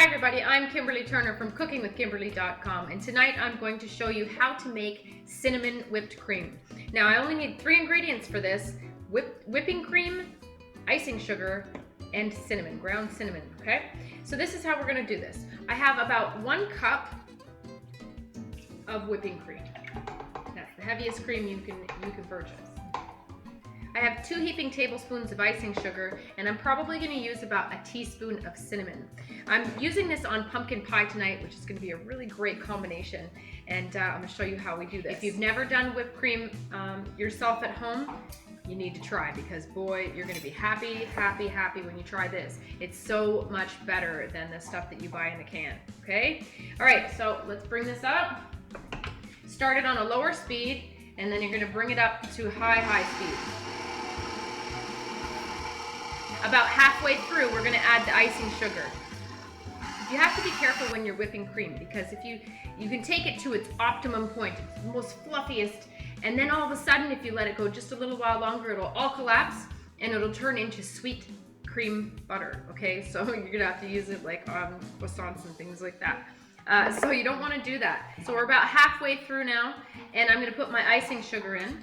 Hi everybody, I'm Kimberly Turner from cookingwithkimberly.com, and tonight I'm going to show you how to make cinnamon whipped cream. Now I only need 3 ingredients for this: whipping cream, icing sugar, and cinnamon, ground cinnamon, okay? So this is how we're gonna do this. I have about 1 cup of whipping cream. That's the heaviest cream you can purchase. I have 2 heaping tablespoons of icing sugar, and I'm probably going to use about a teaspoon of cinnamon. I'm using this on pumpkin pie tonight, which is going to be a really great combination, and I'm going to show you how we do this. If you've never done whipped cream yourself at home, you need to try, because boy, you're going to be happy when you try this. It's so much better than the stuff that you buy in a can, okay? All right, so let's bring this up. Start it on a lower speed, and then you're going to bring it up to high speed. About halfway through, we're going to add the icing sugar. You have to be careful when you're whipping cream, because if you can take it to its optimum point, its most fluffiest, and then all of a sudden, if you let it go just a little while longer, it'll all collapse and it'll turn into sweet cream butter. Okay, so you're going to have to use it like on croissants and things like that. So you don't want to do that. So we're about halfway through now, and I'm going to put my icing sugar in.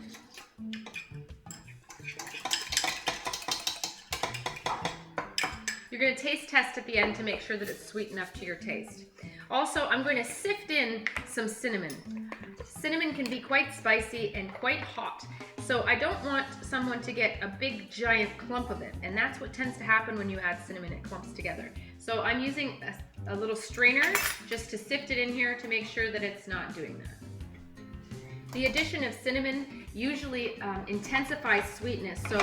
You're going to taste test at the end to make sure that it's sweet enough to your taste. Also, I'm going to sift in some cinnamon. Cinnamon can be quite spicy and quite hot, so I don't want someone to get a big giant clump of it, and that's what tends to happen when you add cinnamon. It clumps together. So I'm using a little strainer just to sift it in here to make sure that it's not doing that. The addition of cinnamon usually intensifies sweetness, so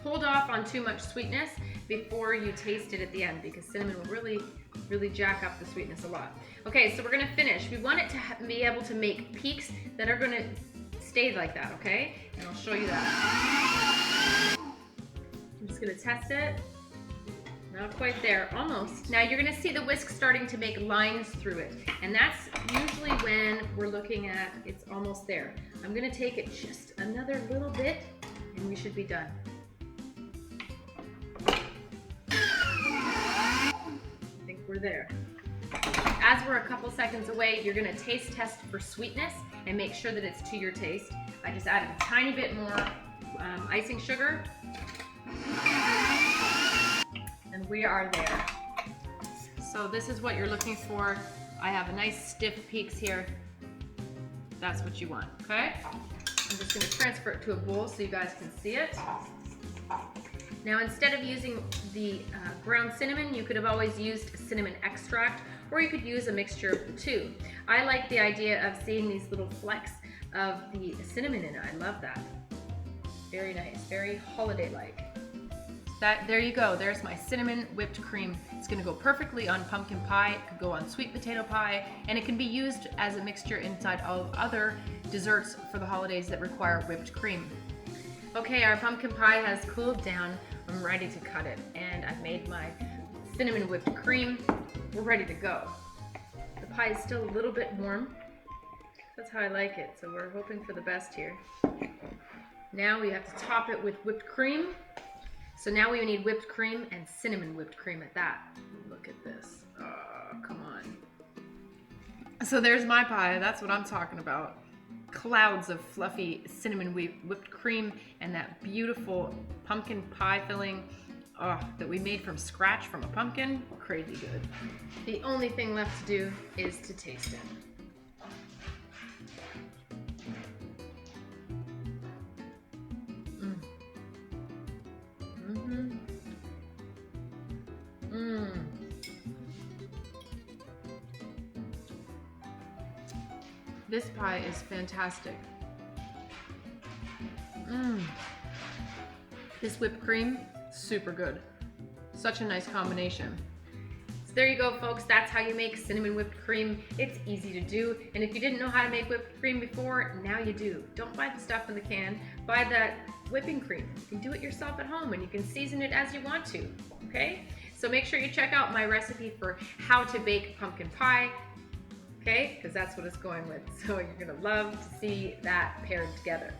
hold off on too much sweetness before you taste it at the end, because cinnamon will really jack up the sweetness a lot. Okay, so we're gonna finish. We want it to be able to make peaks that are gonna stay like that, okay? And I'll show you that. I'm just gonna test it. Not quite there, almost. Now you're gonna see the whisk starting to make lines through it, and that's usually when we're looking at it's almost there. I'm gonna take it just another little bit, and we should be done. We're there. As we're a couple seconds away, you're going to taste test for sweetness and make sure that it's to your taste. I just added a tiny bit more icing sugar, and we are there. So this is what you're looking for. I have a nice stiff peaks here. That's what you want, okay? I'm just going to transfer it to a bowl so you guys can see it. Now, instead of using the ground cinnamon, you could have always used cinnamon extract, or you could use a mixture of the two. I like the idea of seeing these little flecks of the cinnamon in it. I love that. Very nice, very holiday-like. There you go, there's my cinnamon whipped cream. It's gonna go perfectly on pumpkin pie, it could go on sweet potato pie, and it can be used as a mixture inside of other desserts for the holidays that require whipped cream. Okay, our pumpkin pie has cooled down. I'm ready to cut it, and I've made my cinnamon whipped cream. We're ready to go. The pie is still a little bit warm. That's how I like it, so we're hoping for the best here. Now we have to top it with whipped cream. So now we need whipped cream and cinnamon whipped cream at that. Look at this. Oh, come on. So there's my pie. That's what I'm talking about. Clouds of fluffy cinnamon whipped cream and that beautiful pumpkin pie filling that we made from scratch from a pumpkin. Crazy good. The only thing left to do is to taste it. This pie is fantastic. This whipped cream, super good. Such a nice combination. So there you go, folks. That's how you make cinnamon whipped cream. It's easy to do, and if you didn't know how to make whipped cream before, now you do. Don't buy the stuff in the can. Buy that whipping cream. You can do it yourself at home, and you can season it as you want to, okay? So make sure you check out my recipe for how to bake pumpkin pie. Okay, because that's what it's going with. So you're gonna love to see that paired together.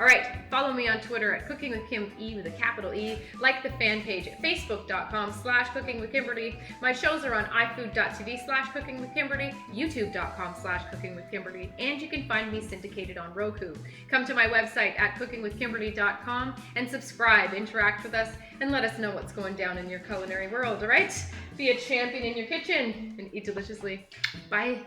All right, follow me on Twitter at Cooking with Kim E with a capital E. Like the fan page at facebook.com/cookingwithkimberly. My shows are on ifood.tv/cookingwithkimberly, youtube.com/cookingwithkimberly, and you can find me syndicated on Roku. Come to my website at cookingwithkimberly.com and subscribe, interact with us, and let us know what's going down in your culinary world, all right? Be a champion in your kitchen and eat deliciously. Bye.